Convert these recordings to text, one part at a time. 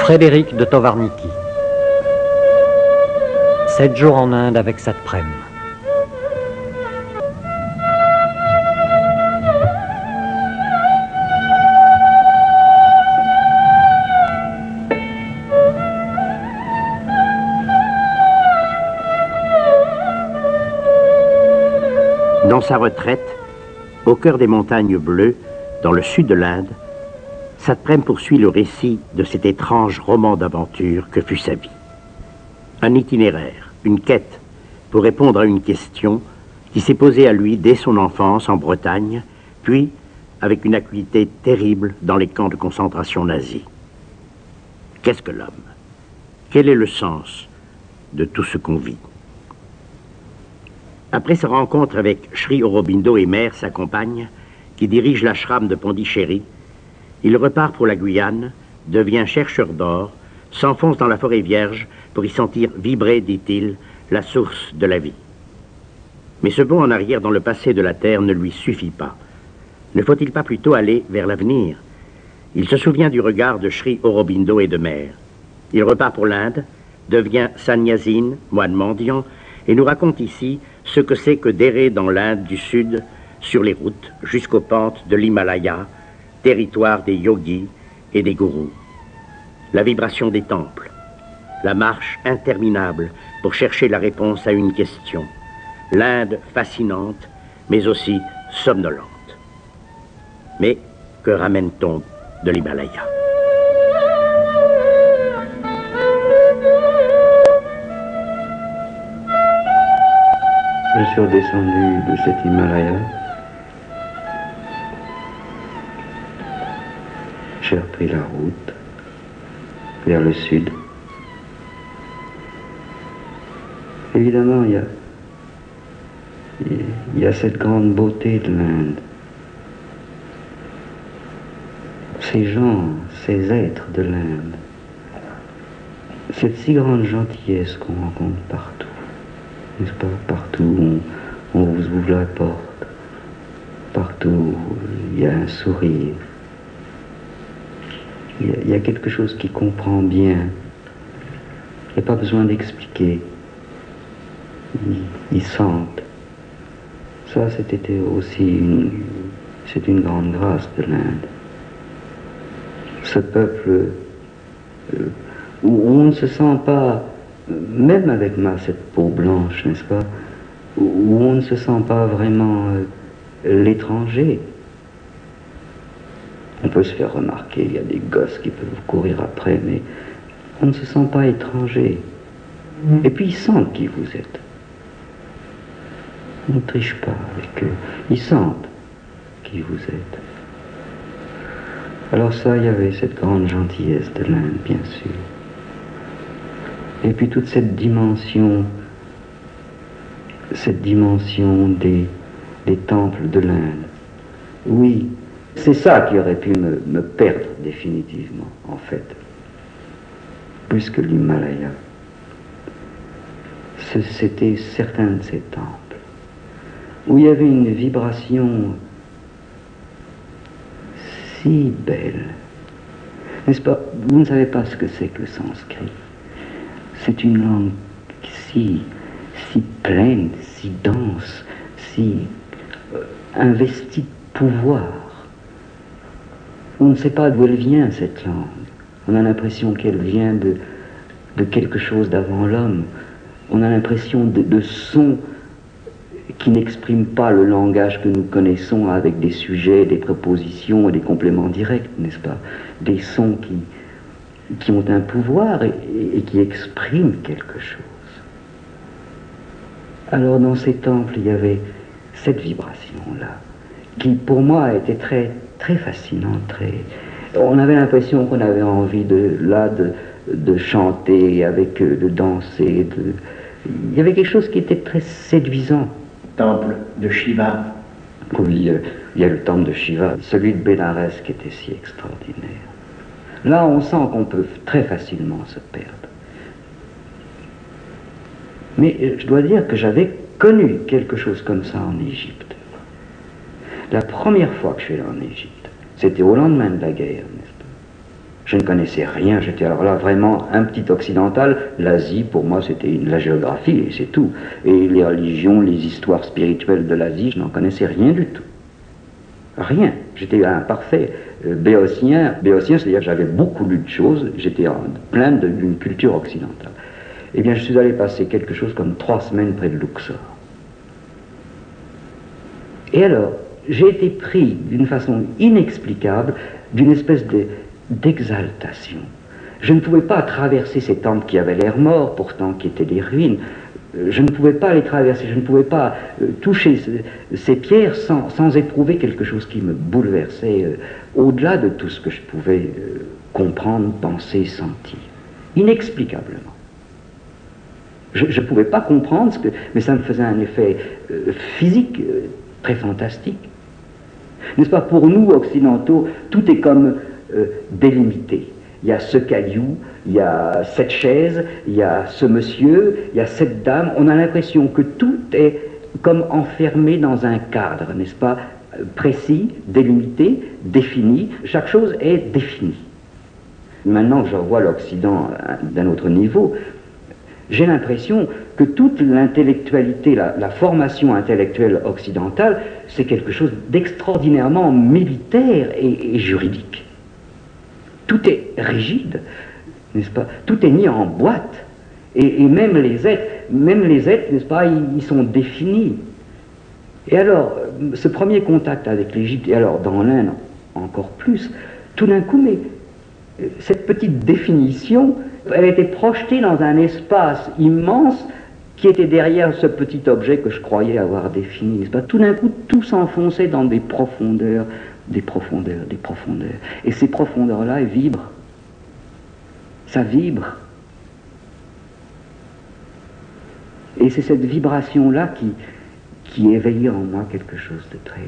Frédéric de Tovarniki. 7 jours en Inde avec Satprem. Dans sa retraite, au cœur des montagnes bleues, dans le sud de l'Inde, Satprem poursuit le récit de cet étrange roman d'aventure que fut sa vie. Un itinéraire, une quête, pour répondre à une question qui s'est posée à lui dès son enfance en Bretagne, puis avec une acuité terrible dans les camps de concentration nazis. Qu'est-ce que l'homme? Quel est le sens de tout ce qu'on vit? Après sa rencontre avec Sri Aurobindo et Mère, sa compagne, qui dirige l'ashram de Pondichéry, il repart pour la Guyane, devient chercheur d'or, s'enfonce dans la forêt vierge pour y sentir vibrer, dit-il, la source de la vie. Mais ce bond en arrière dans le passé de la Terre ne lui suffit pas. Ne faut-il pas plutôt aller vers l'avenir? Il se souvient du regard de Sri Aurobindo et de Mère. Il repart pour l'Inde, devient sannyasine, moine mendiant, et nous raconte ici ce que c'est que d'errer dans l'Inde du Sud, sur les routes, jusqu'aux pentes de l'Himalaya, territoire des yogis et des gourous. La vibration des temples, la marche interminable pour chercher la réponse à une question. L'Inde fascinante, mais aussi somnolente. Mais que ramène-t-on de l'Himalaya? Je suis redescendu de cet Himalaya. J'ai repris la route vers le sud. Évidemment, il y a cette grande beauté de l'Inde. Ces gens, ces êtres de l'Inde. Cette si grande gentillesse qu'on rencontre partout. N'est-ce pas? Partout on vous ouvre la porte. Partout il y a un sourire. Il y a quelque chose qui comprend bien. Il n'y a pas besoin d'expliquer. Ils sentent. Ça, c'était aussi c'est une grande grâce de l'Inde. Ce peuple où on ne se sent pas, même avec cette peau blanche, n'est-ce pas, où on ne se sent pas vraiment l'étranger. On peut se faire remarquer, il y a des gosses qui peuvent courir après, mais on ne se sent pas étranger. Et puis ils sentent qui vous êtes. On ne triche pas avec eux. Ils sentent qui vous êtes. Alors ça, il y avait cette grande gentillesse de l'Inde, bien sûr. Et puis toute cette dimension des temples de l'Inde. Oui, c'est ça qui aurait pu me perdre définitivement, en fait. Plus que l'Himalaya. C'était certains de ces temples, où il y avait une vibration si belle. N'est-ce pas? Vous ne savez pas ce que c'est que le sanskrit. C'est une langue si pleine, si dense, si investie de pouvoir. On ne sait pas d'où elle vient, cette langue. On a l'impression qu'elle vient de quelque chose d'avant l'homme. On a l'impression de sons qui n'expriment pas le langage que nous connaissons avec des sujets, des prépositions et des compléments directs, n'est-ce pas? Des sons qui ont un pouvoir et qui expriment quelque chose. Alors dans ces temples, il y avait cette vibration-là, qui pour moi était très, très fascinante. On avait l'impression qu'on avait envie de chanter avec eux, de danser. Il y avait quelque chose qui était très séduisant. Temple de Shiva. Oui, il y a le temple de Shiva, celui de Bénarès qui était si extraordinaire. Là, on sent qu'on peut très facilement se perdre. Mais je dois dire que j'avais connu quelque chose comme ça en Égypte. La première fois que je suis allé en Égypte, c'était au lendemain de la guerre, n'est-ce pas? Je ne connaissais rien, j'étais alors là vraiment un petit occidental. L'Asie, pour moi, c'était la géographie et c'est tout. Et les religions, les histoires spirituelles de l'Asie, je n'en connaissais rien du tout. Rien. J'étais un parfait béotien. Béotien, c'est-à-dire que j'avais beaucoup lu de choses, j'étais plein d'une culture occidentale. Eh bien, je suis allé passer quelque chose comme 3 semaines près de Luxor. Et alors, j'ai été pris d'une façon inexplicable, d'une espèce d'exaltation. Je ne pouvais pas traverser ces temples qui avaient l'air morts, pourtant qui étaient des ruines. Je ne pouvais pas les traverser, je ne pouvais pas toucher ces pierres sans éprouver quelque chose qui me bouleversait au-delà de tout ce que je pouvais comprendre, penser, sentir. Inexplicablement. Je ne pouvais pas comprendre, mais ça me faisait un effet physique très fantastique. N'est-ce pas, pour nous, occidentaux, tout est comme délimité. Il y a ce caillou, il y a cette chaise, il y a ce monsieur, il y a cette dame. On a l'impression que tout est comme enfermé dans un cadre, n'est-ce pas, précis, délimité, défini. Chaque chose est définie. Maintenant que je revois l'Occident d'un autre niveau, j'ai l'impression que toute l'intellectualité, la formation intellectuelle occidentale, c'est quelque chose d'extraordinairement militaire et juridique. Tout est rigide, n'est-ce pas? Tout est mis en boîte. Et même les êtres, n'est-ce pas, ils sont définis. Et alors, ce premier contact avec l'Égypte, et alors dans l'Inde encore plus, tout d'un coup, mais cette petite définition, elle était projetée dans un espace immense qui était derrière ce petit objet que je croyais avoir défini, n'est-ce pas? Tout d'un coup, tout s'enfonçait dans des profondeurs, des profondeurs, des profondeurs. Et ces profondeurs-là, elles vibrent. Ça vibre. Et c'est cette vibration-là qui éveillait en moi quelque chose de très...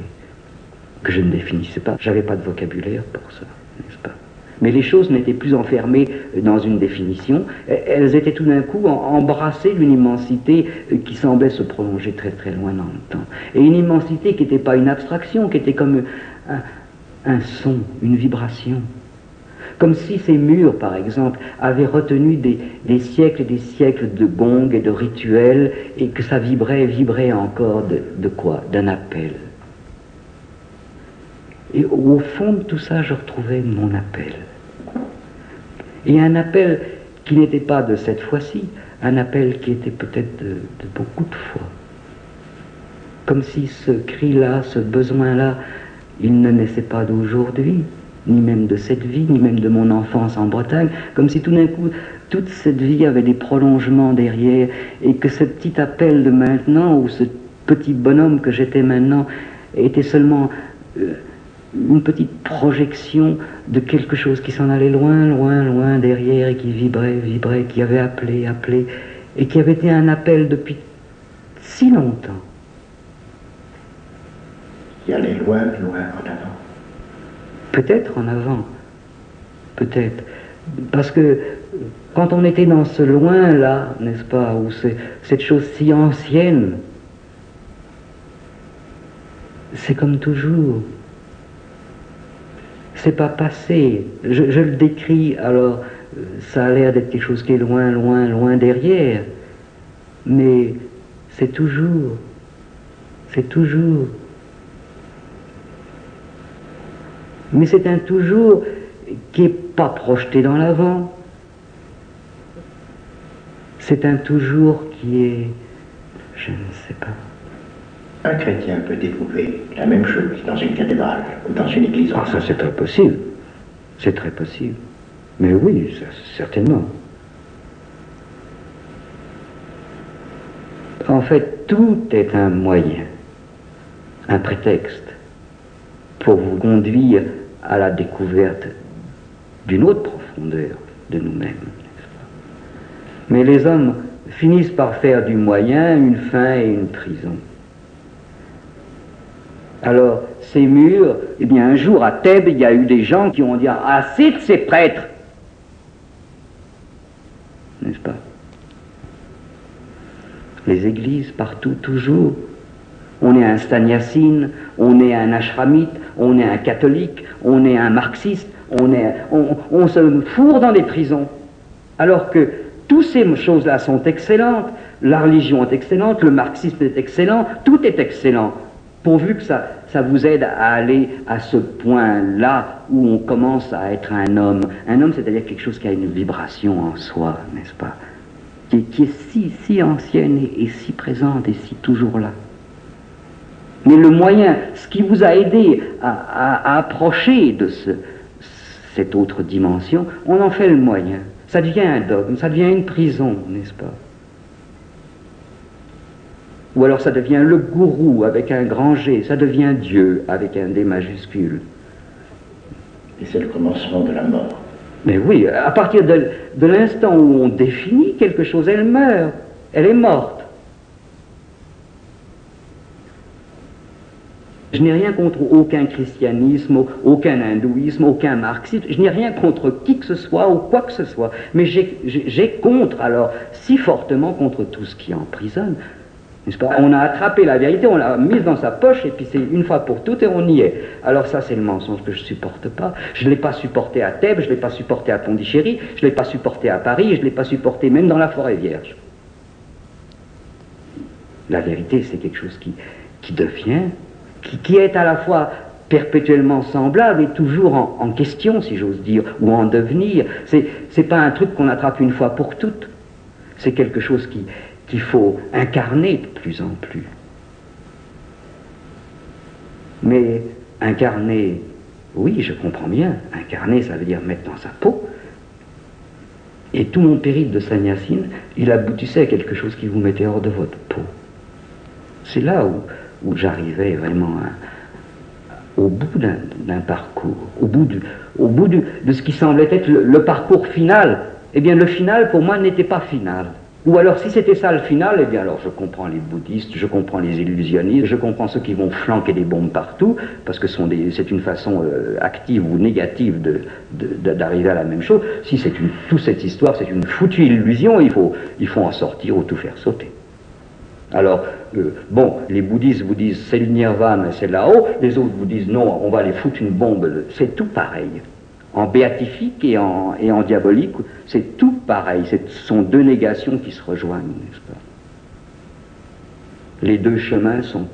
que je ne définissais pas. J'avais pas de vocabulaire pour ça, n'est-ce pas? Mais les choses n'étaient plus enfermées dans une définition, elles étaient tout d'un coup embrassées d'une immensité qui semblait se prolonger très très loin dans le temps. Et une immensité qui n'était pas une abstraction, qui était comme un son, une vibration. Comme si ces murs, par exemple, avaient retenu des siècles et des siècles de gongs et de rituels, et que ça vibrait encore de quoi? D'un appel. Et au fond de tout ça, je retrouvais mon appel. Et un appel qui n'était pas de cette fois-ci, un appel qui était peut-être de beaucoup de fois. Comme si ce cri-là, ce besoin-là, il ne naissait pas d'aujourd'hui, ni même de cette vie, ni même de mon enfance en Bretagne, comme si tout d'un coup, toute cette vie avait des prolongements derrière, et que ce petit appel de maintenant, ou ce petit bonhomme que j'étais maintenant, était seulement une petite projection de quelque chose qui s'en allait loin, loin, loin derrière, et qui vibrait, vibrait, qui avait appelé, appelé, et qui avait été un appel depuis si longtemps. Il allait loin, loin en avant. Peut-être en avant, peut-être. Parce que quand on était dans ce loin-là, n'est-ce pas, où c'est cette chose si ancienne, c'est comme toujours. C'est pas passé. Je le décris, alors ça a l'air d'être quelque chose qui est loin, loin, loin derrière. Mais c'est toujours. C'est toujours. Mais c'est un toujours qui n'est pas projeté dans l'avant. C'est un toujours qui est... je ne sais pas. Un chrétien peut éprouver la même chose dans une cathédrale ou dans une église. Ah, ça c'est très possible. C'est très possible. Mais oui, ça, certainement. En fait, tout est un moyen, un prétexte pour vous conduire à la découverte d'une autre profondeur de nous-mêmes. Mais les hommes finissent par faire du moyen une fin et une prison. Alors, ces murs, eh bien, un jour à Thèbes, il y a eu des gens qui ont dit « Assez de ces prêtres !» N'est-ce pas? Les églises, partout, toujours. On est un sannyasine, on est un ashramite, on est un catholique, on est un marxiste, on se fourre dans des prisons. Alors que toutes ces choses-là sont excellentes, la religion est excellente, le marxisme est excellent, tout est excellent, pourvu que ça vous aide à aller à ce point-là où on commence à être un homme. Un homme, c'est-à-dire quelque chose qui a une vibration en soi, n'est-ce pas, qui est si ancienne et si présente et si toujours là. Mais le moyen, ce qui vous a aidé à approcher de cette autre dimension, on en fait le moyen. Ça devient un dogme, ça devient une prison, n'est-ce pas? Ou alors ça devient le gourou avec un grand G, ça devient Dieu avec un D majuscule. Et c'est le commencement de la mort. Mais oui, à partir de l'instant où on définit quelque chose, elle meurt, elle est morte. Je n'ai rien contre aucun christianisme, aucun hindouisme, aucun marxisme, je n'ai rien contre qui que ce soit ou quoi que ce soit, mais j'ai contre, alors, si fortement contre tout ce qui emprisonne, n'est-ce pas? On a attrapé la vérité, on l'a mise dans sa poche, et puis c'est une fois pour toutes, et on y est. Alors ça, c'est le mensonge que je ne supporte pas. Je ne l'ai pas supporté à Thèbes, je ne l'ai pas supporté à Pondichéry, je ne l'ai pas supporté à Paris, et je ne l'ai pas supporté même dans la forêt vierge. La vérité, c'est quelque chose qui devient... qui est à la fois perpétuellement semblable et toujours en question, si j'ose dire, ou en devenir. C'est pas un truc qu'on attrape une fois pour toutes. C'est quelque chose qu'il faut incarner de plus en plus. Mais incarner, oui, je comprends bien. Incarner, ça veut dire mettre dans sa peau. Et tout mon périple de sannyasine, il aboutissait à quelque chose qui vous mettait hors de votre peau. C'est là où j'arrivais vraiment au bout d'un parcours, au bout de ce qui semblait être le parcours final. Eh bien, le final, pour moi, n'était pas final. Ou alors, si c'était ça le final, eh bien, alors je comprends les bouddhistes, je comprends les illusionnistes, je comprends ceux qui vont flanquer des bombes partout, parce que c'est une façon active ou négative d'arriver à la même chose. Si toute cette histoire, c'est une foutue illusion, il faut en sortir ou tout faire sauter. Alors, bon, les bouddhistes vous disent c'est le nirvana, c'est là-haut, les autres vous disent non, on va aller foutre une bombe, c'est tout pareil. En béatifique et en diabolique, c'est tout pareil, ce sont deux négations qui se rejoignent, n'est-ce pas? Les deux chemins sont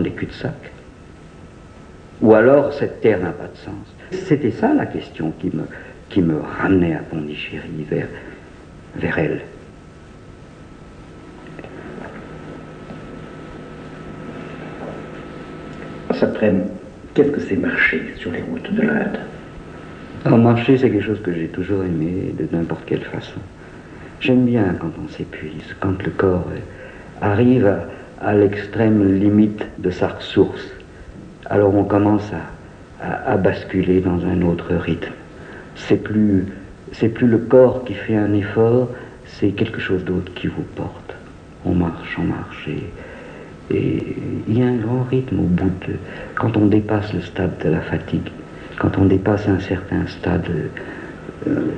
des cul-de-sac. Ou alors cette terre n'a pas de sens. C'était ça la question qui me ramenait à Pondichéry, vers elle. Après, qu'est-ce que c'est marcher sur les routes de l'Inde? Alors marcher, c'est quelque chose que j'ai toujours aimé, de n'importe quelle façon. J'aime bien quand on s'épuise, quand le corps arrive à l'extrême limite de sa ressource. Alors on commence à basculer dans un autre rythme. C'est plus le corps qui fait un effort, c'est quelque chose d'autre qui vous porte. On marche, et il y a un grand rythme au bout quand on dépasse le stade de la fatigue, quand on dépasse un certain stade,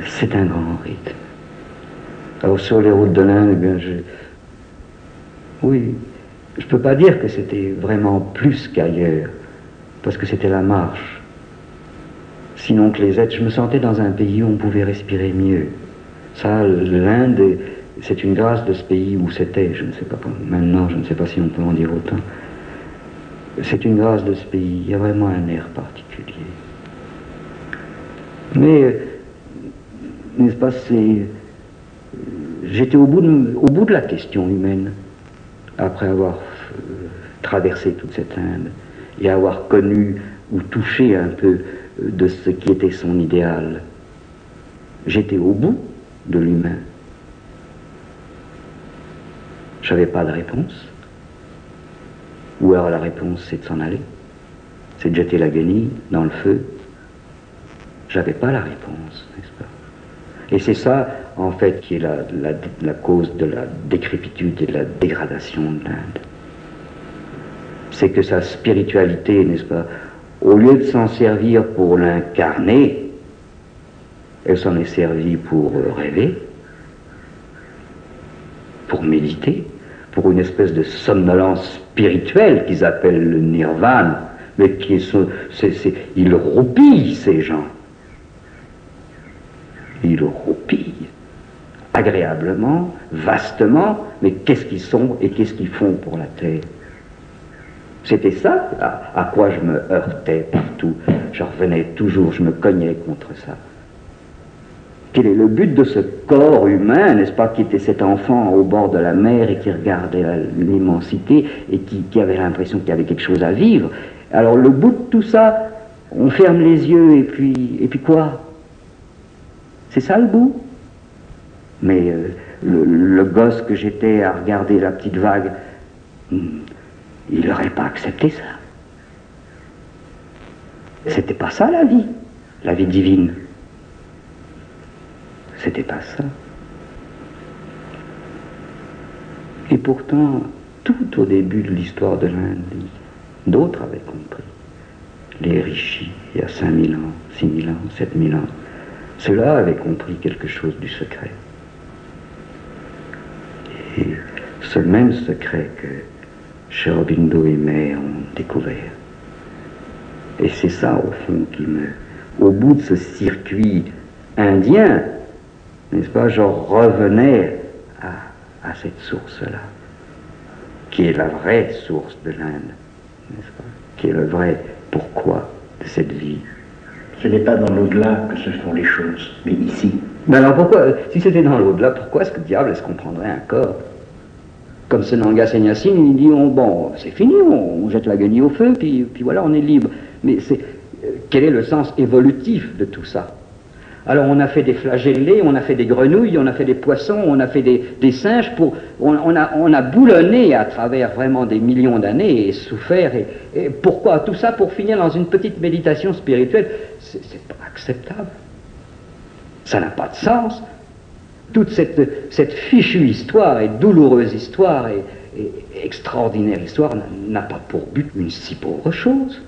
c'est un grand rythme. Alors sur les routes de l'Inde, eh bien, oui, je ne peux pas dire que c'était vraiment plus qu'ailleurs, parce que c'était la marche. Sinon que les êtres, je me sentais dans un pays où on pouvait respirer mieux. Ça, l'Inde, c'est une grâce de ce pays où c'était, je ne sais pas, maintenant je ne sais pas si on peut en dire autant. C'est une grâce de ce pays, il y a vraiment un air particulier. Mais, n'est-ce pas, j'étais au bout de la question humaine, après avoir traversé toute cette Inde, et avoir connu ou touché un peu de ce qui était son idéal. J'étais au bout de l'humain. Je n'avais pas de réponse. Ou alors la réponse, c'est de s'en aller. C'est de jeter la guenille dans le feu. J'avais pas la réponse, n'est-ce pas? Et c'est ça, en fait, qui est la cause de la décrépitude et de la dégradation de l'Inde. C'est que sa spiritualité, n'est-ce pas, au lieu de s'en servir pour l'incarner, elle s'en est servie pour rêver, pour méditer, pour une espèce de somnolence spirituelle qu'ils appellent le nirvana. mais ils roupillent ces gens. Ils roupillent. Agréablement, vastement, mais qu'est-ce qu'ils sont et qu'est-ce qu'ils font pour la terre? C'était ça à quoi je me heurtais partout. Je revenais toujours, je me cognais contre ça. Quel est le but de ce corps humain, n'est-ce pas, qui était cet enfant au bord de la mer et qui regardait l'immensité et qui avait l'impression qu'il y avait quelque chose à vivre? Alors le bout de tout ça, on ferme les yeux et puis quoi? C'est ça le bout? Mais le gosse que j'étais à regarder la petite vague, il n'aurait pas accepté ça. C'était pas ça la vie divine. C'était pas ça. Et pourtant, tout au début de l'histoire de l'Inde, d'autres avaient compris. Les rishis, il y a 5000 ans, 6000 ans, 7000 ans, ceux-là avaient compris quelque chose du secret. Et ce même secret que Sri Aurobindo et Mehr ont découvert. Et c'est ça, au fond, au bout de ce circuit indien, n'est-ce pas, je revenais à cette source-là, qui est la vraie source de l'Inde, n'est-ce pas, qui est le vrai pourquoi de cette vie. Ce n'est pas dans l'au-delà que se font les choses, mais ici. Mais alors pourquoi, si c'était dans l'au-delà, pourquoi est-ce que diable est-ce qu'on prendrait un corps? Comme ce Nanga Sanyasine, il dit, bon, c'est fini, on jette la guenille au feu, puis voilà, on est libre. Mais quel est le sens évolutif de tout ça? Alors on a fait des flagellés, on a fait des grenouilles, on a fait des poissons, on a fait des singes, on a boulonné à travers vraiment des millions d'années et souffert. Et pourquoi tout ça? Pour finir dans une petite méditation spirituelle. C'est pas acceptable. Ça n'a pas de sens. Toute cette fichue histoire et douloureuse histoire et extraordinaire histoire n'a pas pour but une si pauvre chose.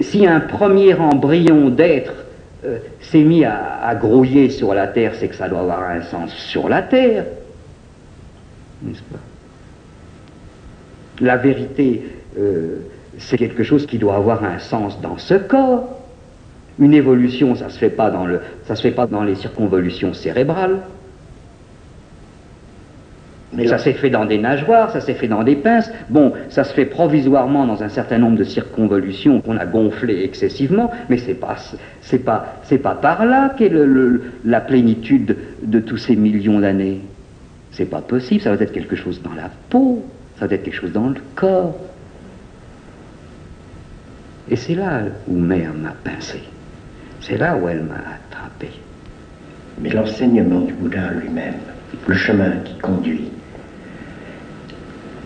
Si un premier embryon d'être s'est mis à grouiller sur la terre, c'est que ça doit avoir un sens sur la terre, n'est-ce pas? La vérité, c'est quelque chose qui doit avoir un sens dans ce corps. Une évolution, ça se fait pas dans les circonvolutions cérébrales. Mais ça s'est fait dans des nageoires, ça s'est fait dans des pinces. Bon, ça se fait provisoirement dans un certain nombre de circonvolutions qu'on a gonflées excessivement, mais c'est pas par là qu'est la plénitude de tous ces millions d'années. C'est pas possible, ça va être quelque chose dans la peau, ça va être quelque chose dans le corps. Et c'est là où Mère m'a pincé. C'est là où elle m'a attrapé. Mais l'enseignement du Bouddha lui-même, le chemin qui conduit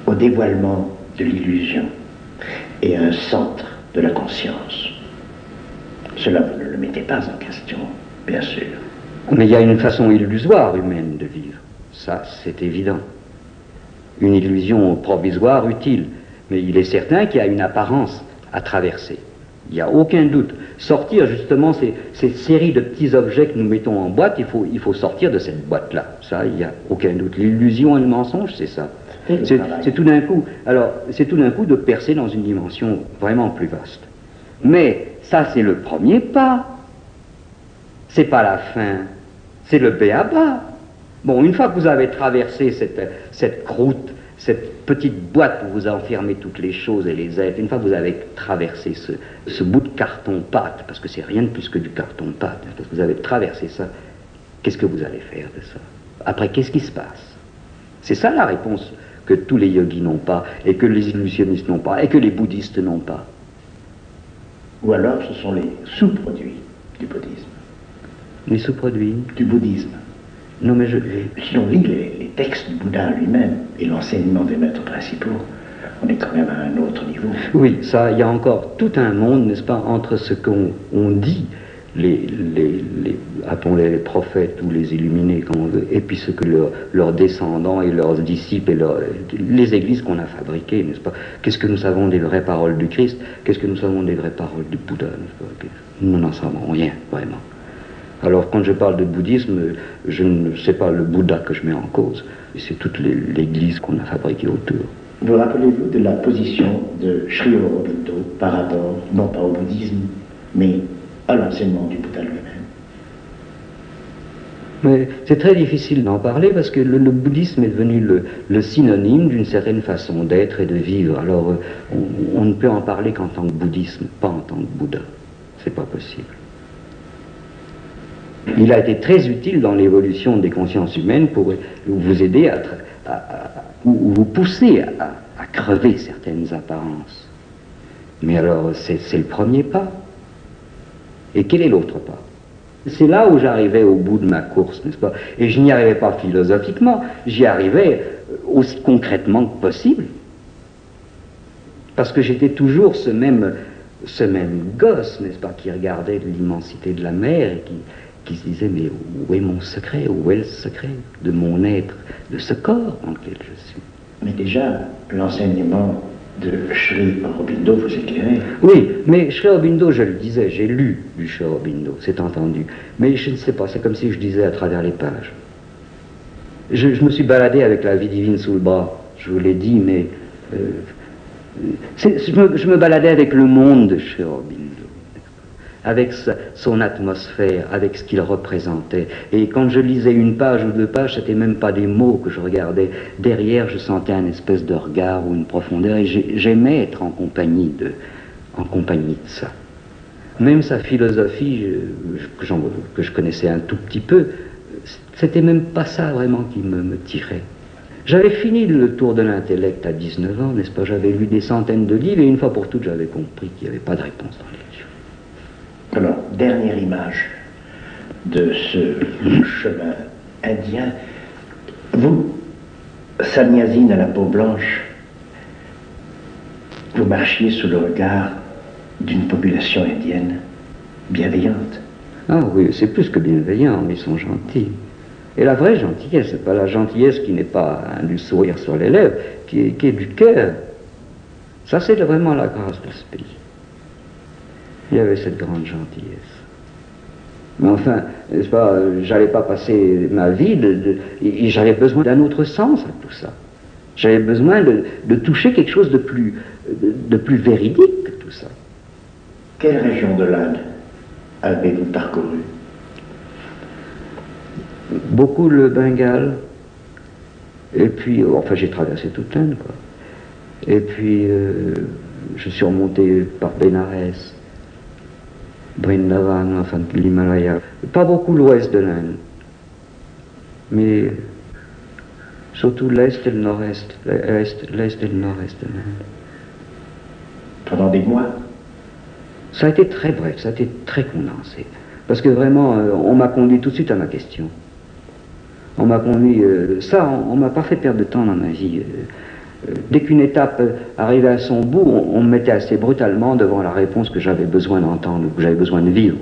au dévoilement de l'illusion et à un centre de la conscience, cela vous ne le mettez pas en question, bien sûr. Mais il y a une façon illusoire humaine de vivre, ça c'est évident. Une illusion provisoire utile, mais il est certain qu'il y a une apparence à traverser. Il n'y a aucun doute. Sortir justement ces séries de petits objets que nous mettons en boîte, il faut sortir de cette boîte-là. Ça, il n'y a aucun doute. L'illusion et le mensonge, c'est ça. C'est tout d'un coup. Alors, c'est tout d'un coup de percer dans une dimension vraiment plus vaste. Mais ça, c'est le premier pas. C'est pas la fin. C'est le b.a.-ba. Bon, une fois que vous avez traversé cette croûte, cette petite boîte où vous enfermez toutes les choses et les êtres, une fois que vous avez traversé ce bout de carton-pâte, parce que c'est rien de plus que du carton-pâte, parce que vous avez traversé ça, qu'est-ce que vous allez faire de ça? Après, qu'est-ce qui se passe? C'est ça la réponse que tous les yogis n'ont pas, et que les illusionnistes n'ont pas, et que les bouddhistes n'ont pas. Ou alors ce sont les sous-produits du bouddhisme. Les sous-produits du bouddhisme. Non, mais si on lit les textes du Bouddha lui-même et l'enseignement des maîtres principaux, on est quand même à un autre niveau. Oui, ça, il y a encore tout un monde, n'est-ce pas, entre ce qu'on dit, appelons-les les prophètes ou les illuminés, comme on veut, et puis ce que leurs descendants et leurs disciples et les églises qu'on a fabriquées, n'est-ce pas? Qu'est-ce que nous savons des vraies paroles du Christ? Qu'est-ce que nous savons des vraies paroles du Bouddha, n'est-ce pas? Nous n'en savons rien, vraiment. Alors, quand je parle de bouddhisme, je ne sais pas le Bouddha que je mets en cause. C'est toute l'église qu'on a fabriquée autour. Vous rappelez-vous de la position de Sri Aurobindo par rapport, non pas au bouddhisme, mais à l'enseignement du Bouddha lui-même? Mais c'est très difficile d'en parler parce que le bouddhisme est devenu le synonyme d'une certaine façon d'être et de vivre. Alors on ne peut en parler qu'en tant que bouddhisme, pas en tant que Bouddha. C'est pas possible. Il a été très utile dans l'évolution des consciences humaines pour vous aider ou vous pousser à crever certaines apparences. Mais alors c'est le premier pas. Et quel est l'autre pas? C'est là où j'arrivais au bout de ma course, n'est-ce pas? Et je n'y arrivais pas philosophiquement, j'y arrivais aussi concrètement que possible. Parce que j'étais toujours ce même gosse, n'est-ce pas, qui regardait l'immensité de la mer et qui se disait, mais où est mon secret? Où est le secret de mon être, de ce corps dans lequel je suis? Mais déjà, l'enseignement de Sri Aurobindo vous éclairait. Oui, mais Sri Aurobindo, je le disais, j'ai lu du Sri Aurobindo, c'est entendu. Mais je ne sais pas, c'est comme si je disais à travers les pages. Je me suis baladé avec la vie divine sous le bras, je vous l'ai dit, mais je me baladais avec le monde de Sri Aurobindo, avec son atmosphère, avec ce qu'il représentait. Et quand je lisais une page ou deux pages, c'était même pas des mots que je regardais. Derrière, je sentais un espèce de regard ou une profondeur, et j'aimais être en compagnie de ça. Même sa philosophie, que je connaissais un tout petit peu, c'était même pas ça vraiment qui me tirait. J'avais fini le tour de l'intellect à 19 ans, n'est-ce pas? J'avais lu des centaines de livres, et une fois pour toutes, j'avais compris qu'il n'y avait pas de réponse dans les livres. Alors, dernière image de ce chemin indien. Vous, Sannyasine à la peau blanche, vous marchiez sous le regard d'une population indienne bienveillante. Ah oui, c'est plus que bienveillant, ils sont gentils. Et la vraie gentillesse, c'est pas la gentillesse qui n'est pas du sourire sur les lèvres, qui est du cœur. Ça, c'est vraiment la grâce de ce pays. Il y avait cette grande gentillesse. Mais enfin, n'est-ce pas, j'allais pas passer ma vie, j'avais besoin d'un autre sens à tout ça. J'avais besoin de toucher quelque chose de plus véridique que tout ça. Quelle région de l'Inde avez-vous parcouru? Beaucoup le Bengale, et puis, enfin j'ai traversé toute l'Inde, quoi. Et puis, je suis remonté par Bénarès, Brindavan, enfin l'Himalaya. Pas beaucoup l'ouest de l'Inde, mais surtout l'est et le nord-est, l'est et le nord-est de l'Inde. Pendant des mois? Ça a été très bref, ça a été très condensé. Parce que vraiment, on m'a conduit tout de suite à ma question. On m'a conduit... on m'a pas fait perdre de temps dans ma vie. Dès qu'une étape arrivait à son bout, on me mettait assez brutalement devant la réponse que j'avais besoin d'entendre, que j'avais besoin de vivre.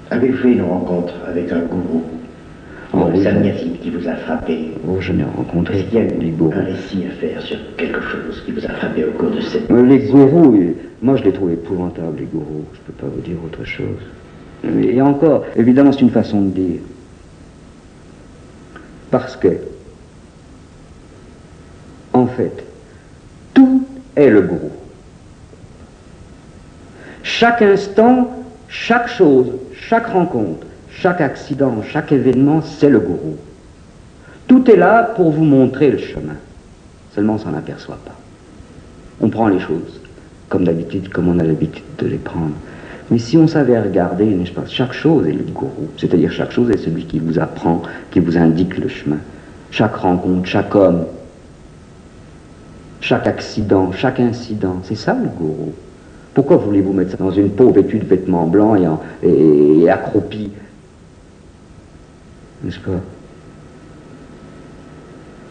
Avez-vous fait une rencontre avec un gourou, un sannyasi qui vous a frappé? Oh, je n'ai rencontré des gourous. Un récit à faire sur quelque chose qui vous a frappé au cours de cette... Les gourous, moi je les trouve épouvantables, les gourous. Je ne peux pas vous dire autre chose. Et encore, évidemment, c'est une façon de dire. Parce que, en fait, tout est le gourou. Chaque instant, chaque chose, chaque rencontre, chaque accident, chaque événement, c'est le gourou. Tout est là pour vous montrer le chemin. Seulement, on ne s'en aperçoit pas. On prend les choses, comme d'habitude, comme on a l'habitude de les prendre. Mais si on savait regarder, n'est-ce pas, chaque chose est le gourou. C'est-à-dire chaque chose est celui qui vous apprend, qui vous indique le chemin. Chaque rencontre, chaque homme, chaque accident, chaque incident, c'est ça le gourou. Pourquoi voulez-vous mettre ça dans une peau vêtue de vêtements blancs et accroupie? N'est-ce pas?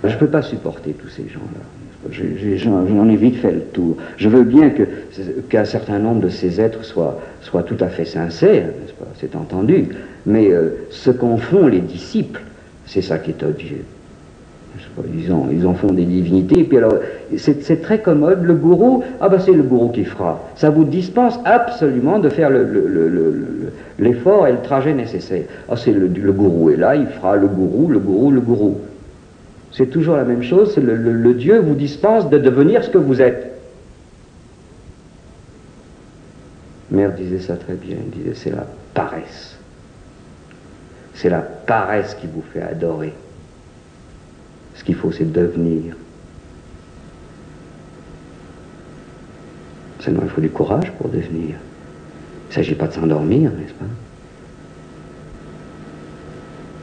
Je ne peux pas supporter tous ces gens-là. J'en ai vite fait le tour. Je veux bien qu'un certain nombre de ces êtres soient tout à fait sincères, n'est-ce pas? C'est entendu. Mais ce qu'en font les disciples, c'est ça qui est odieux. Ils en font des divinités, et puis alors, c'est très commode. Le gourou, c'est le gourou qui fera. Ça vous dispense absolument de faire l'effort et le trajet nécessaire. C'est le gourou est là, il fera le gourou. C'est toujours la même chose, le Dieu vous dispense de devenir ce que vous êtes. Mère disait ça très bien, elle disait c'est la paresse. C'est la paresse qui vous fait adorer. Ce qu'il faut, c'est devenir. Seulement, il faut du courage pour devenir. Il ne s'agit pas de s'endormir, n'est-ce pas?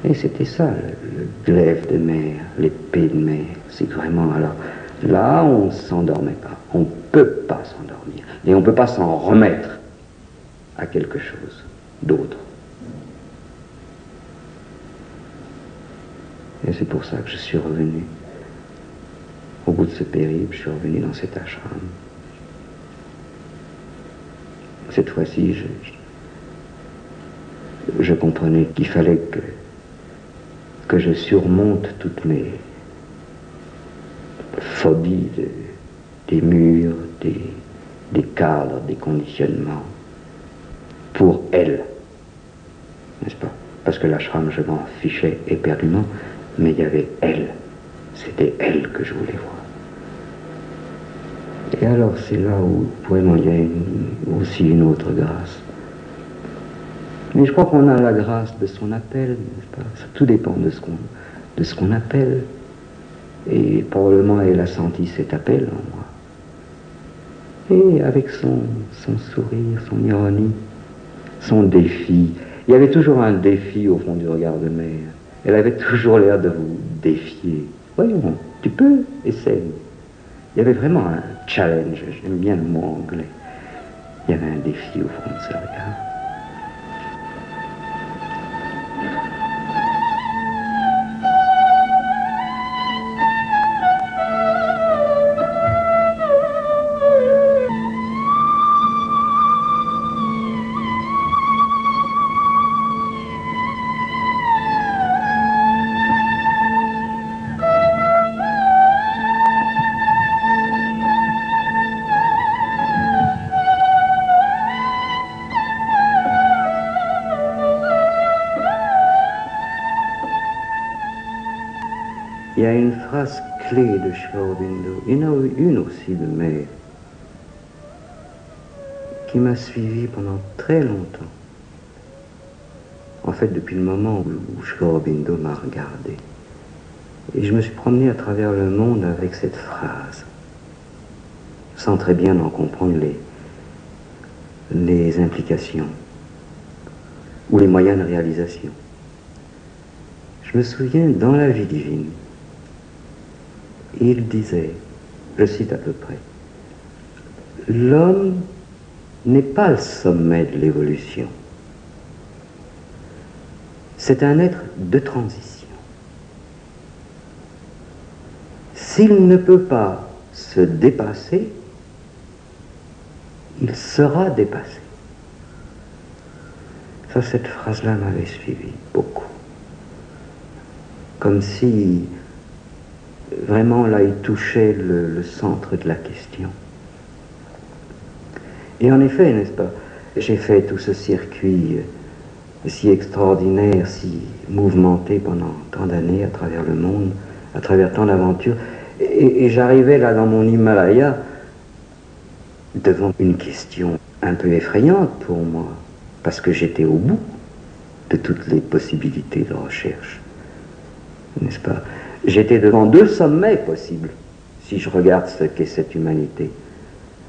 Et c'était ça, le glaive de mer, l'épée de mer. C'est vraiment, alors, là, on ne s'endormait pas. On ne peut pas s'endormir. Et on ne peut pas s'en remettre à quelque chose d'autre. Et c'est pour ça que je suis revenu. Au bout de ce périple, je suis revenu dans cet ashram. Cette fois-ci, je comprenais qu'il fallait que je surmonte toutes mes phobies des murs, des cadres, des conditionnements, pour elle, n'est-ce pas? Parce que l'ashram, je m'en fichais éperdument, mais il y avait elle. C'était elle que je voulais voir. Et alors c'est là où vraiment il y a aussi une autre grâce. Mais je crois qu'on a la grâce de son appel, n'est-ce pas? Ça, tout dépend de ce qu'on appelle. Et probablement elle a senti cet appel en moi. Et avec son sourire, son ironie, son défi. Il y avait toujours un défi au fond du regard de mère. Elle avait toujours l'air de vous défier. Voyons, tu peux, essaye. Il y avait vraiment un challenge, j'aime bien le mot anglais. Il y avait un défi au fond de ce regard. Il y a une phrase clé de Sri Aurobindo, il y en a une aussi de mère, qui m'a suivi pendant très longtemps. En fait, depuis le moment où Sri Aurobindo m'a regardé. Et je me suis promené à travers le monde avec cette phrase, sans très bien en comprendre les implications ou les moyens de réalisation. Je me souviens, dans la vie divine, il disait, je cite à peu près, l'homme n'est pas le sommet de l'évolution. C'est un être de transition. S'il ne peut pas se dépasser, il sera dépassé. Ça, cette phrase-là m'avait suivi beaucoup. Comme si vraiment là il touchait le centre de la question. Et en effet, n'est-ce pas, j'ai fait tout ce circuit si extraordinaire, si mouvementé pendant tant d'années à travers le monde, à travers tant d'aventures, et j'arrivais là dans mon Himalaya devant une question un peu effrayante pour moi, parce que j'étais au bout de toutes les possibilités de recherche, n'est-ce pas? J'étais devant deux sommets possibles, si je regarde ce qu'est cette humanité.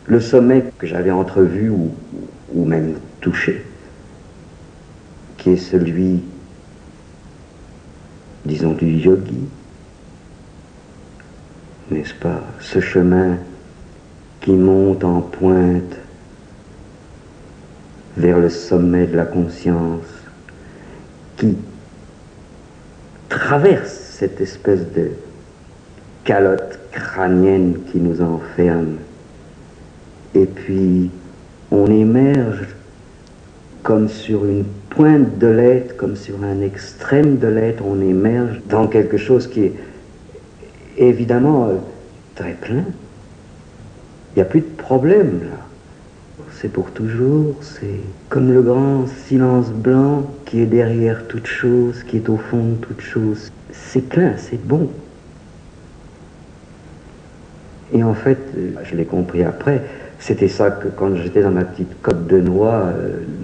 Le sommet que j'avais entrevu ou même touché, qui est celui, disons, du yogi, n'est-ce pas? Ce chemin qui monte en pointe vers le sommet de la conscience, qui traverse cette espèce de calotte crânienne qui nous enferme. Et puis, on émerge comme sur une pointe de l'être, comme sur un extrême de l'être, on émerge dans quelque chose qui est évidemment très plein. Il n'y a plus de problème, là. C'est pour toujours, c'est comme le grand silence blanc qui est derrière toute chose, qui est au fond de toute chose. C'est plein, c'est bon. Et en fait, je l'ai compris après, c'était ça que quand j'étais dans ma petite cotte de noix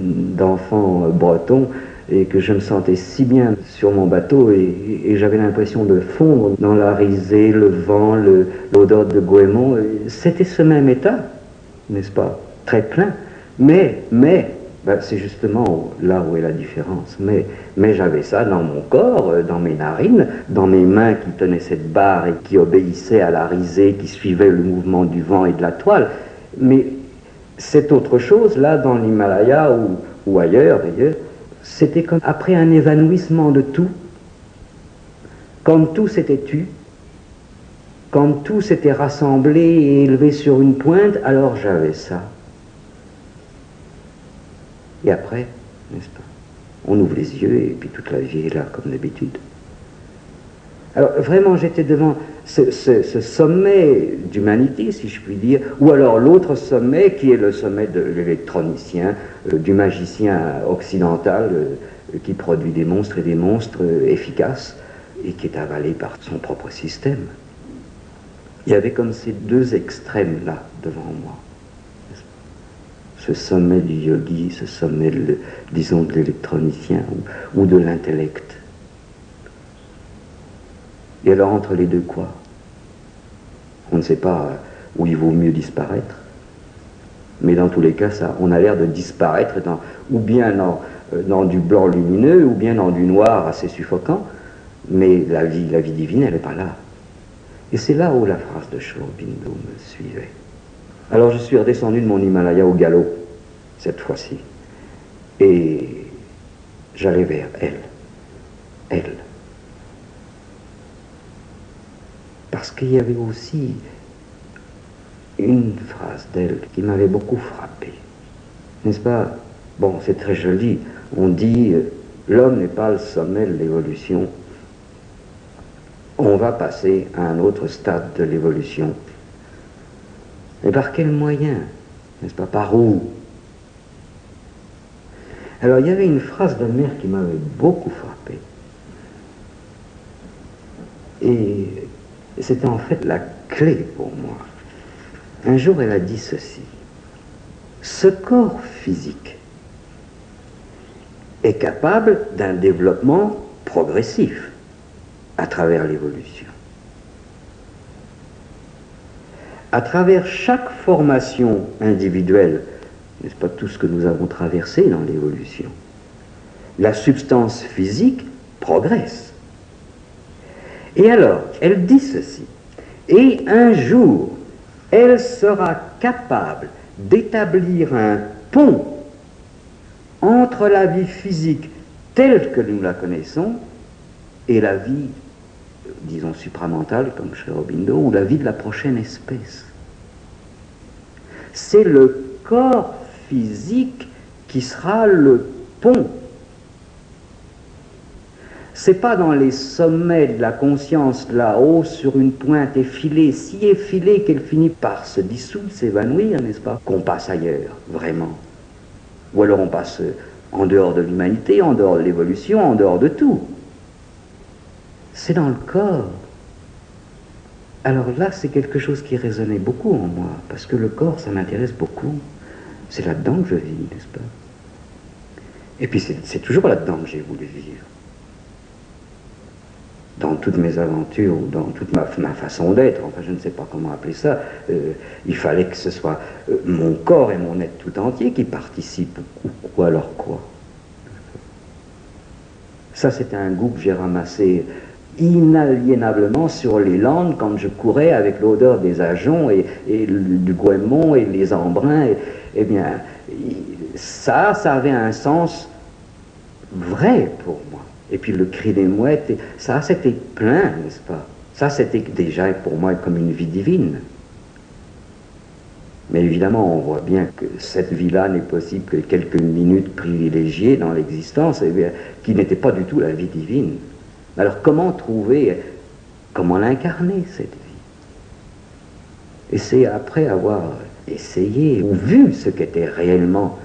d'enfant breton, et que je me sentais si bien sur mon bateau, et j'avais l'impression de fondre dans la risée, le vent, l'odeur de goémon. C'était ce même état, n'est-ce pas? Très plein. Mais ben, c'est justement là où est la différence. Mais j'avais ça dans mon corps, dans mes narines, dans mes mains qui tenaient cette barre et qui obéissaient à la risée, qui suivaient le mouvement du vent et de la toile. Mais cette autre chose, là, dans l'Himalaya ou ailleurs d'ailleurs, c'était comme après un évanouissement de tout, quand tout s'était tu, quand tout s'était rassemblé et élevé sur une pointe, alors j'avais ça. Et après, n'est-ce pas, on ouvre les yeux et puis toute la vie est là comme d'habitude. Alors vraiment j'étais devant ce sommet d'humanité, si je puis dire, ou alors l'autre sommet qui est le sommet de l'électronicien, du magicien occidental qui produit des monstres et des monstres efficaces et qui est avalé par son propre système. Il y avait comme ces deux extrêmes là devant moi. Ce sommet du yogi, ce sommet, disons, de l'électronicien ou de l'intellect. Et alors entre les deux quoi? On ne sait pas où il vaut mieux disparaître. Mais dans tous les cas, ça, on a l'air de disparaître ou bien dans du blanc lumineux, ou bien dans du noir assez suffocant. Mais la vie divine, elle n'est pas là. Et c'est là où la phrase de Sri Aurobindo me suivait. Alors je suis redescendu de mon Himalaya au galop, cette fois-ci. Et j'allais vers elle. Parce qu'il y avait aussi une phrase d'elle qui m'avait beaucoup frappé. N'est-ce pas? Bon, c'est très joli. On dit, l'homme n'est pas le sommet de l'évolution. On va passer à un autre stade de l'évolution. Et par quel moyen? N'est-ce pas? Par où? Alors, il y avait une phrase de mère qui m'avait beaucoup frappé. Et c'était en fait la clé pour moi. Un jour, elle a dit ceci. Ce corps physique est capable d'un développement progressif à travers l'évolution. À travers chaque formation individuelle, n'est-ce pas tout ce que nous avons traversé dans l'évolution, la substance physique progresse. Et alors, elle dit ceci, et un jour, elle sera capable d'établir un pont entre la vie physique telle que nous la connaissons et la vie, disons, supramentale, comme chez Aurobindo, ou la vie de la prochaine espèce. C'est le corps physique qui sera le pont. C'est pas dans les sommets de la conscience là-haut, sur une pointe effilée, si effilée qu'elle finit par se dissoudre, s'évanouir, n'est-ce pas, qu'on passe ailleurs, vraiment. Ou alors on passe en dehors de l'humanité, en dehors de l'évolution, en dehors de tout. C'est dans le corps. Alors là, c'est quelque chose qui résonnait beaucoup en moi, parce que le corps, ça m'intéresse beaucoup. C'est là-dedans que je vis, n'est-ce pas? Et puis c'est toujours là-dedans que j'ai voulu vivre. Dans toutes mes aventures, ou dans toute ma façon d'être, enfin je ne sais pas comment appeler ça, il fallait que ce soit mon corps et mon être tout entier qui participent, ou alors quoi. Ça, c'est un goût que j'ai ramassé inaliénablement sur les landes quand je courais avec l'odeur des ajoncs et du goémon et les embruns. Eh bien, ça avait un sens vrai pour moi. Et puis le cri des mouettes, ça c'était plein, n'est-ce pas? Ça c'était déjà pour moi comme une vie divine. Mais évidemment, on voit bien que cette vie-là n'est possible que quelques minutes privilégiées dans l'existence, qui n'était pas du tout la vie divine. Alors comment l'incarner, cette vie? Et c'est après avoir essayé ou vu ce qu'était réellement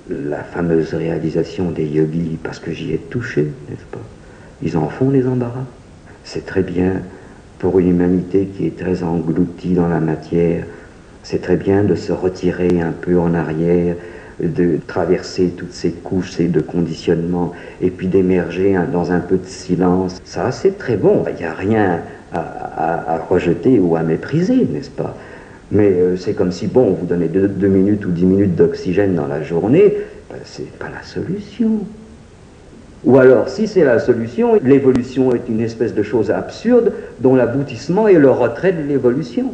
la fameuse réalisation des yogis, parce que j'y ai touché, n'est-ce pas? Ils en font des embarras. C'est très bien Pour une humanité qui est très engloutie dans la matière, c'est très bien de se retirer un peu en arrière, de traverser toutes ces couches de conditionnement et puis d'émerger dans un peu de silence. Ça, c'est très bon. Il n'y a rien à rejeter ou à mépriser, n'est-ce pas? Mais c'est comme si, bon, on vous donnait 2 minutes ou 10 minutes d'oxygène dans la journée, ben, c'est pas la solution. Ou alors, si c'est la solution, l'évolution est une espèce de chose absurde dont l'aboutissement est le retrait de l'évolution.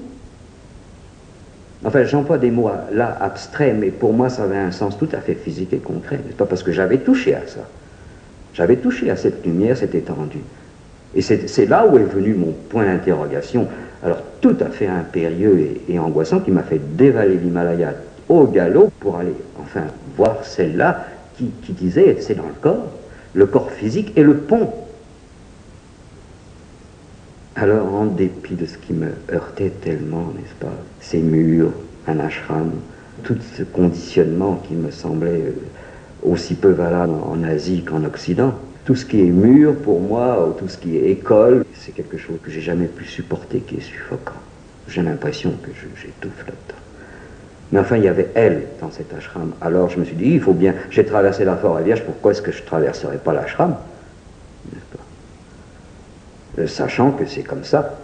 Enfin, j'emploie des mots là abstraits, mais pour moi, ça avait un sens tout à fait physique et concret, n'est-ce pas? Parce que j'avais touché à ça. J'avais touché à cette lumière, cette étendue. Et c'est là où est venu mon point d'interrogation, alors tout à fait impérieux et angoissant, qui m'a fait dévaler l'Himalaya au galop pour aller, enfin, voir celle-là qui disait, c'est dans le corps physique et le pont. Alors, en dépit de ce qui me heurtait tellement, n'est-ce pas, ces murs, un ashram, tout ce conditionnement qui me semblait aussi peu valable en Asie qu'en Occident, tout ce qui est mur pour moi, ou tout ce qui est école, c'est quelque chose que j'ai jamais pu supporter, qui est suffocant. J'ai l'impression que j'étouffe là-dedans. Mais enfin, il y avait elle dans cet ashram. Alors je me suis dit, il faut bien, j'ai traversé la forêt vierge, pourquoi est-ce que je ne traverserais pas l'ashram? Sachant que c'est comme ça.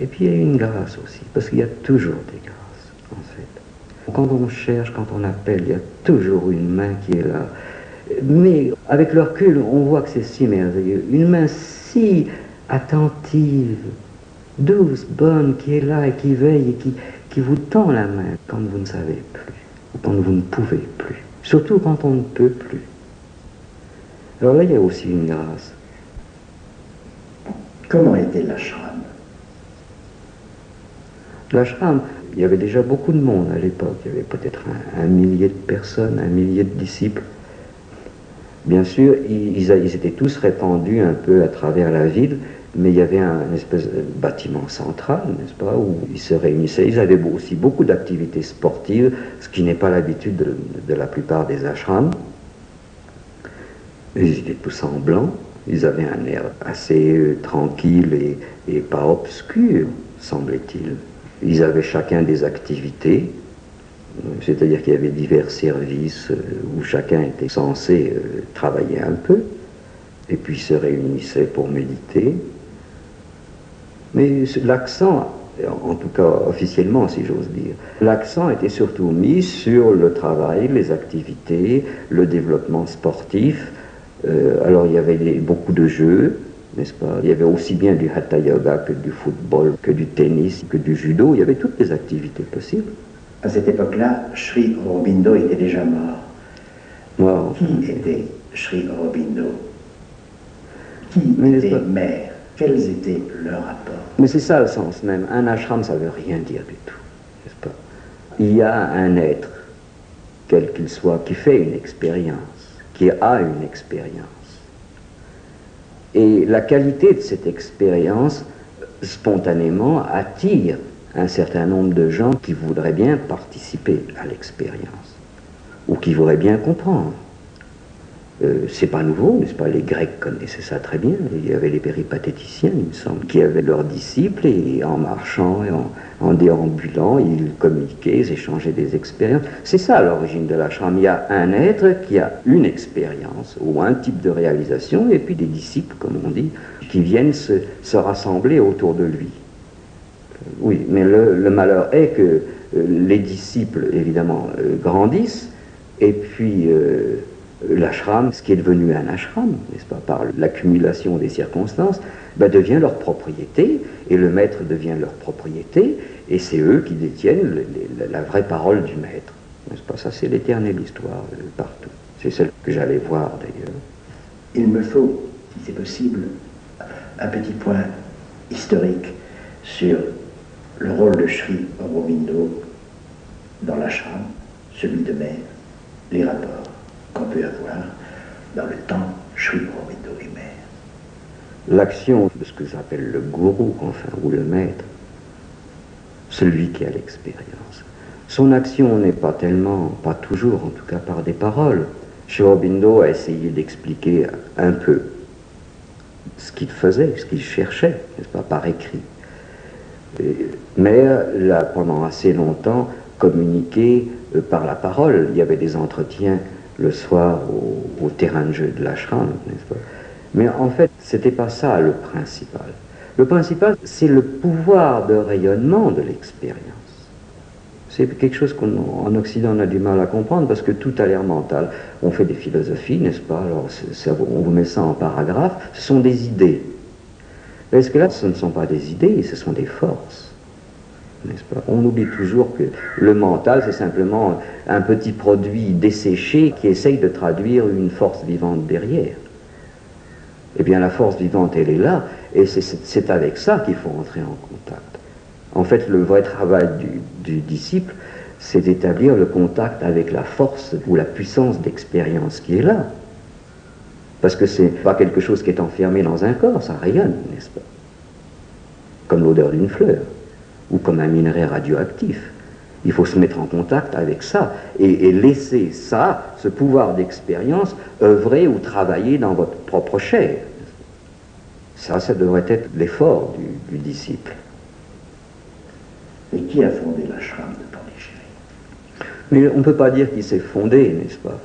Et puis il y a une grâce aussi, parce qu'il y a toujours des grâces, en fait. Quand on cherche, quand on appelle, il y a toujours une main qui est là. Mais avec le recul, on voit que c'est si merveilleux. Une main si attentive, douce, bonne, qui est là et qui veille et qui vous tend la main quand vous ne savez plus, ou quand vous ne pouvez plus. Surtout quand on ne peut plus. Alors là, il y a aussi une grâce. Comment était l'ashram? L'ashram, il y avait déjà beaucoup de monde à l'époque. Il y avait peut-être un millier de personnes, 1 millier de disciples. Bien sûr, ils étaient tous répandus un peu à travers la ville, mais il y avait un espèce de bâtiment central, n'est-ce pas, où ils se réunissaient. Ils avaient aussi beaucoup d'activités sportives, ce qui n'est pas l'habitude de la plupart des ashrams. Ils étaient tous en blanc. Ils avaient un air assez tranquille et pas obscur, semblait-il. Ils avaient chacun des activités, c'est-à-dire qu'il y avait divers services où chacun était censé travailler un peu, et puis se réunissaient pour méditer. Mais l'accent, en tout cas officiellement si j'ose dire, l'accent était surtout mis sur le travail, les activités, le développement sportif. Alors il y avait beaucoup de jeux, n'est-ce pas? Il y avait aussi bien du hatha yoga que du football, que du tennis, que du judo. Il y avait toutes les activités possibles. À cette époque-là, Sri Aurobindo était déjà mort. Wow. Qui était Sri Aurobindo? Qui était mère? Quels étaient leurs rapports? Mais c'est ça le sens même. Un ashram, ça ne veut rien dire du tout, n'est-ce pas? Il y a un être, quel qu'il soit, qui fait une expérience, qui a une expérience. Et la qualité de cette expérience, spontanément, attire un certain nombre de gens qui voudraient bien participer à l'expérience, ou qui voudraient bien comprendre. C'est pas nouveau, n'est-ce pas? Les Grecs connaissaient ça très bien. Il y avait les péripatéticiens, il me semble, qui avaient leurs disciples, et en marchant et en déambulant, ils communiquaient, ils échangeaient des expériences. C'est ça l'origine de l'ashram. Il y a un être qui a une expérience, ou un type de réalisation, et puis des disciples, comme on dit, qui viennent se rassembler autour de lui. Oui, mais le malheur est que les disciples, évidemment, grandissent, et puis l'ashram, ce qui est devenu un ashram, n'est-ce pas, par l'accumulation des circonstances, devient leur propriété, et le maître devient leur propriété, et c'est eux qui détiennent la vraie parole du maître. N'est-ce pas? Ça, c'est l'éternelle histoire partout. C'est celle que j'allais voir, d'ailleurs. Il me faut, si c'est possible, un petit point historique sur le rôle de Sri Aurobindo dans l'ashram, celui de maître, les rapports qu'on peut avoir dans le temps Sri Aurobindo et maître. L'action de ce que j'appelle le gourou, enfin, ou le maître, celui qui a l'expérience. Son action n'est pas tellement, pas toujours, en tout cas par des paroles. Sri Aurobindo a essayé d'expliquer un peu ce qu'il faisait, ce qu'il cherchait, n'est-ce pas, par écrit. Mère l'a pendant assez longtemps communiqué par la parole. Il y avait des entretiens le soir au terrain de jeu de l'ashram, n'est-ce pas? Mais en fait, c'était pas ça le principal. Le principal, c'est le pouvoir de rayonnement de l'expérience. C'est quelque chose qu'en Occident on a du mal à comprendre parce que tout a l'air mental. On fait des philosophies, n'est-ce pas? Alors on vous met ça en paragraphe, ce sont des idées. Parce que là, ce ne sont pas des idées, ce sont des forces. N'est-ce pas? On oublie toujours que le mental, c'est simplement un petit produit desséché qui essaye de traduire une force vivante derrière. Eh bien, la force vivante, elle est là, et c'est avec ça qu'il faut entrer en contact. En fait, le vrai travail du disciple, c'est d'établir le contact avec la force ou la puissance d'expérience qui est là. Parce que c'est pas quelque chose qui est enfermé dans un corps, ça rayonne, n'est-ce pas? Comme l'odeur d'une fleur, ou comme un minerai radioactif. Il faut se mettre en contact avec ça, et laisser ça, ce pouvoir d'expérience, œuvrer ou travailler dans votre propre chair. Ça devrait être l'effort du disciple. Et qui a fondé l'ashram de Pondichéry? Mais on ne peut pas dire qu'il s'est fondé, n'est-ce pas?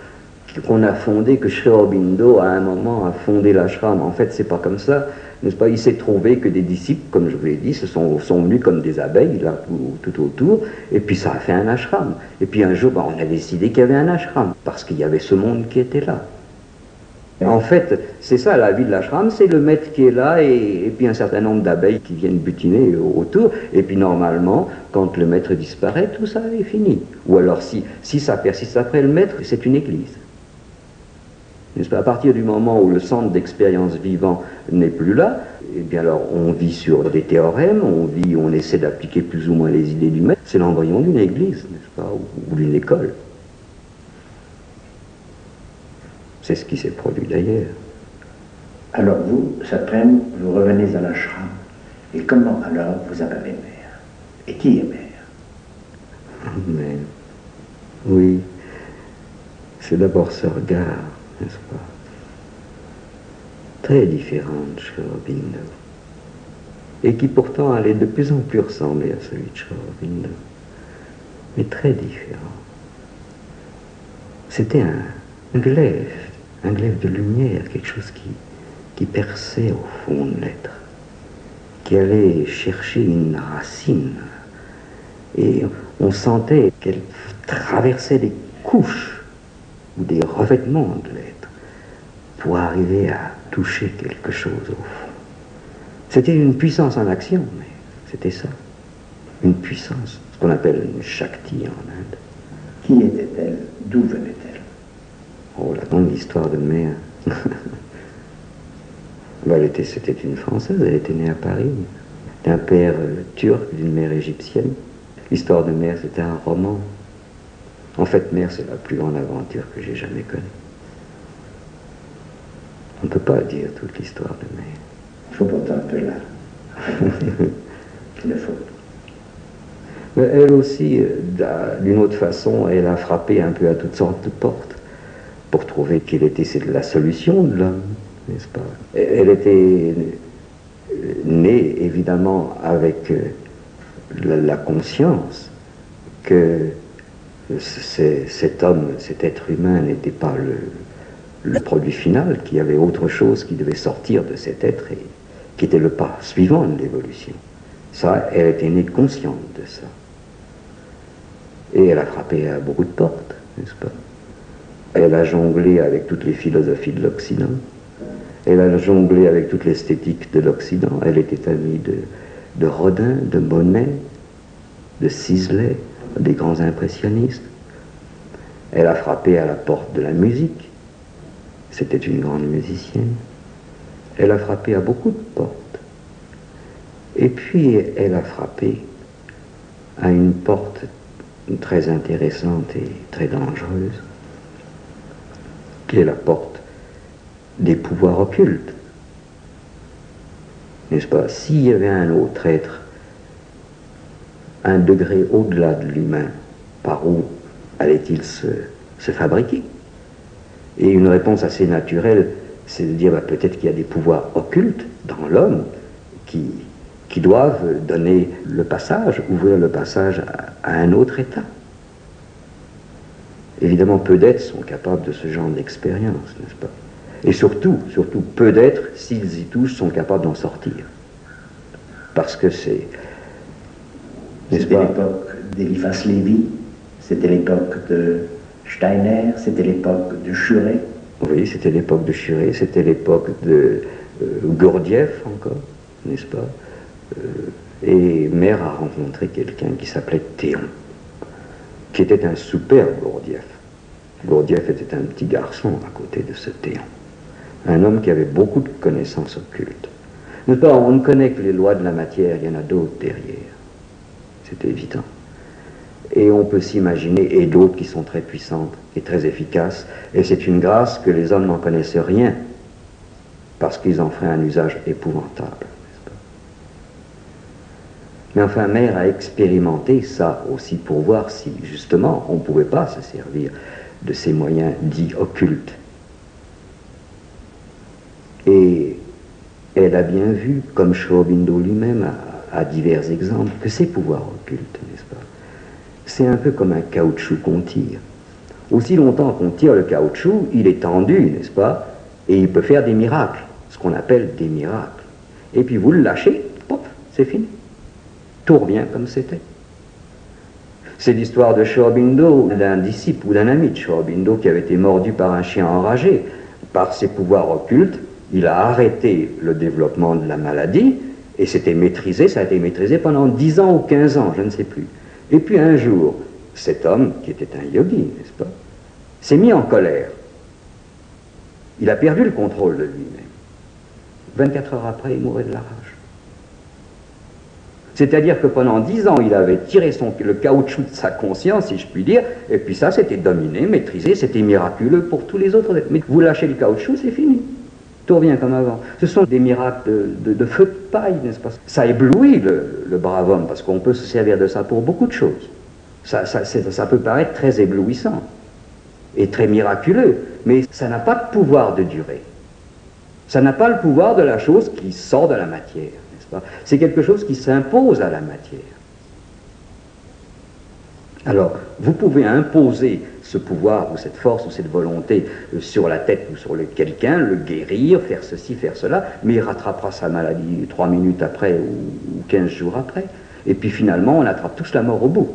Qu'on a fondé, que Sri Aurobindo, à un moment, a fondé l'ashram. En fait, c'est pas comme ça, n'est-ce pas? Il s'est trouvé que des disciples, comme je vous l'ai dit, sont venus comme des abeilles, là, tout autour, et puis ça a fait un ashram. Et puis un jour, on a décidé qu'il y avait un ashram, parce qu'il y avait ce monde qui était là. En fait, c'est ça, la vie de l'ashram, c'est le maître qui est là et puis un certain nombre d'abeilles qui viennent butiner autour. Et puis normalement, quand le maître disparaît, tout ça est fini. Ou alors si ça persiste après le maître, c'est une église. N'est-ce pas? À partir du moment où le centre d'expérience vivant n'est plus là, eh bien alors on vit sur des théorèmes, on essaie d'appliquer plus ou moins les idées du maître. C'est l'embryon d'une église, n'est-ce pas? Ou d'une école. C'est ce qui s'est produit d'ailleurs. Alors vous, cet après-midi, vous revenez à l'ashram. Et comment alors vous appelez mère? Et qui est mère? Mais, oui, c'est d'abord ce regard, n'est-ce pas? Très différent de Sri Aurobindo. Et qui pourtant allait de plus en plus ressembler à celui de Sri Aurobindo. Mais très différent. C'était un glaive de lumière, quelque chose qui perçait au fond de l'être, qui allait chercher une racine. Et on sentait qu'elle traversait des couches ou des revêtements de l'être pour arriver à toucher quelque chose au fond. C'était une puissance en action, mais c'était ça, une puissance, ce qu'on appelle une Shakti en Inde. Qui était-elle? D'où venait-elle? Oh, la longue histoire de mère. C'était une Française, elle était née à Paris, d'un père turc, d'une mère égyptienne. L'histoire de mère, c'était un roman. En fait, mère, c'est la plus grande aventure que j'ai jamais connue. On ne peut pas dire toute l'histoire de mère. Il faut pourtant un peu là. Il le faut. Mais elle aussi, d'une autre façon, elle a frappé un peu à toutes sortes de portes pour trouver quelle était la solution de l'homme, n'est-ce pas? Elle était née, évidemment, avec la conscience que cet homme, cet être humain n'était pas le produit final, qu'il y avait autre chose qui devait sortir de cet être et qui était le pas suivant de l'évolution. Ça, elle était née consciente de ça. Et elle a frappé à beaucoup de portes, n'est-ce pas? Elle a jonglé avec toutes les philosophies de l'Occident. Elle a jonglé avec toute l'esthétique de l'Occident. Elle était amie de Rodin, de Monet, de Sisley, des grands impressionnistes. Elle a frappé à la porte de la musique. C'était une grande musicienne. Elle a frappé à beaucoup de portes. Et puis, elle a frappé à une porte très intéressante et très dangereuse, qui est la porte des pouvoirs occultes. N'est-ce pas? S'il y avait un autre être, un degré au-delà de l'humain, par où allait-il se fabriquer? Et une réponse assez naturelle, C'est de dire peut-être qu'il y a des pouvoirs occultes dans l'homme qui doivent donner le passage, ouvrir le passage à un autre état. Évidemment, peu d'êtres sont capables de ce genre d'expérience, n'est-ce pas? Et surtout, peu d'êtres, s'ils y touchent, sont capables d'en sortir. Parce que c'est... C'était l'époque d'Eliphas Lévy, c'était l'époque de Steiner, c'était l'époque de Schuré. Oui, c'était l'époque de Schuré, c'était l'époque de Gurdjieff encore, n'est-ce pas? Et Mère a rencontré quelqu'un qui s'appelait Théon, qui était un superbe Gurdjieff. Gurdjieff était un petit garçon à côté de ce Théon, un homme qui avait beaucoup de connaissances occultes. N'est-ce pas? On ne connaît que les lois de la matière, il y en a d'autres derrière, c'est évident. Et on peut s'imaginer, et d'autres qui sont très puissantes et très efficaces, et c'est une grâce que les hommes n'en connaissent rien, parce qu'ils en feraient un usage épouvantable, n'est-ce pas? Mais enfin, Mère a expérimenté ça aussi pour voir si, justement, on ne pouvait pas se servir de ces moyens dits occultes. Et elle a bien vu, comme Sri Aurobindo lui-même a divers exemples, que ces pouvoirs occultes, n'est-ce pas, c'est un peu comme un caoutchouc qu'on tire. Aussi longtemps qu'on tire le caoutchouc, il est tendu, n'est-ce pas, et il peut faire des miracles, ce qu'on appelle des miracles. Et puis vous le lâchez, pop, c'est fini. Tout revient comme c'était. C'est l'histoire de Sri Aurobindo, d'un disciple ou d'un ami de Sri Aurobindo qui avait été mordu par un chien enragé. Par ses pouvoirs occultes, il a arrêté le développement de la maladie, et c'était maîtrisé, ça a été maîtrisé pendant 10 ans ou 15 ans, je ne sais plus. Et puis un jour, cet homme, qui était un yogi, n'est-ce pas, s'est mis en colère. Il a perdu le contrôle de lui-même. 24 heures après, il mourait de la rage. C'est-à-dire que pendant 10 ans, il avait tiré le caoutchouc de sa conscience, si je puis dire, et puis ça, c'était dominé, maîtrisé, c'était miraculeux pour tous les autres. Mais vous lâchez le caoutchouc, c'est fini. Tout revient comme avant. Ce sont des miracles de feu de paille, n'est-ce pas? Ça éblouit le brave homme, parce qu'on peut se servir de ça pour beaucoup de choses. Ça peut paraître très éblouissant et très miraculeux, mais ça n'a pas de pouvoir de durée. Ça n'a pas le pouvoir de la chose qui sort de la matière, n'est-ce pas? C'est quelque chose qui s'impose à la matière. Alors, vous pouvez imposer ce pouvoir ou cette force ou cette volonté sur la tête ou sur quelqu'un, le guérir, faire ceci, faire cela, mais il rattrapera sa maladie 3 minutes après ou 15 jours après. Et puis finalement, on attrape tous la mort au bout.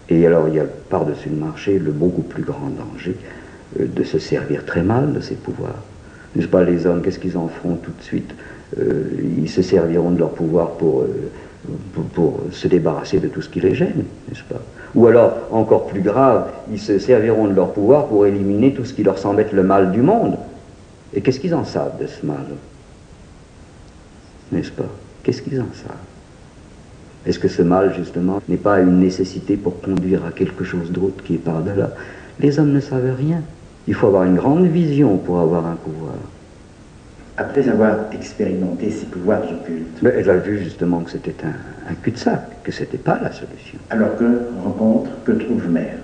Et alors, il y a par-dessus le marché le beaucoup plus grand danger de se servir très mal de ces pouvoirs. N'est-ce pas, les hommes, qu'est-ce qu'ils en feront tout de suite? Ils se serviront de leur pouvoir pour se débarrasser de tout ce qui les gêne, n'est-ce pas? Ou alors, encore plus grave, ils se serviront de leur pouvoir pour éliminer tout ce qui leur semble être le mal du monde. Et qu'est-ce qu'ils en savent de ce mal? N'est-ce pas? Qu'est-ce qu'ils en savent? Est-ce que ce mal, justement, n'est pas une nécessité pour conduire à quelque chose d'autre qui est par-delà? Les hommes ne savent rien. Il faut avoir une grande vision pour avoir un pouvoir. Après avoir expérimenté ces pouvoirs occultes. Mais elle a vu justement que c'était un cul-de-sac, que c'était pas la solution. Alors que trouve Mère?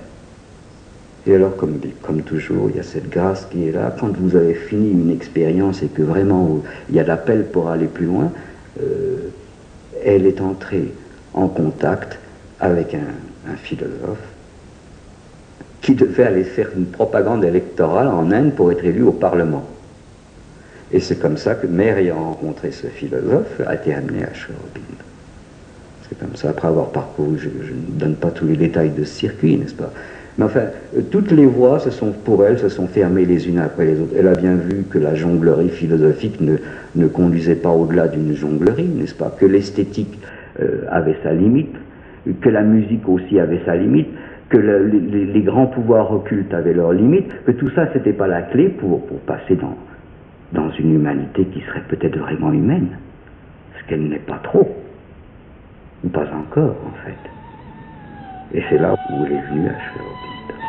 Et alors, comme toujours, il y a cette grâce qui est là. Quand vous avez fini une expérience et que vraiment il y a l'appel pour aller plus loin, elle est entrée en contact avec un philosophe qui devait aller faire une propagande électorale en Inde pour être élu au Parlement. Et c'est comme ça que Mère, ayant rencontré ce philosophe, a été amenée à Sri Aurobindo. C'est comme ça, après avoir parcouru, je ne donne pas tous les détails de ce circuit, n'est-ce pas? Mais enfin, toutes les voies, pour elle, se sont fermées les unes après les autres. Elle a bien vu que la jonglerie philosophique ne conduisait pas au-delà d'une jonglerie, n'est-ce pas? Que l'esthétique avait sa limite, que la musique aussi avait sa limite, que les grands pouvoirs occultes avaient leurs limites, que tout ça, c'était pas la clé pour passer dans une humanité qui serait peut-être vraiment humaine, ce qu'elle n'est pas trop, ou pas encore, en fait. Et c'est là où elle est venue à Sri Aurobindo.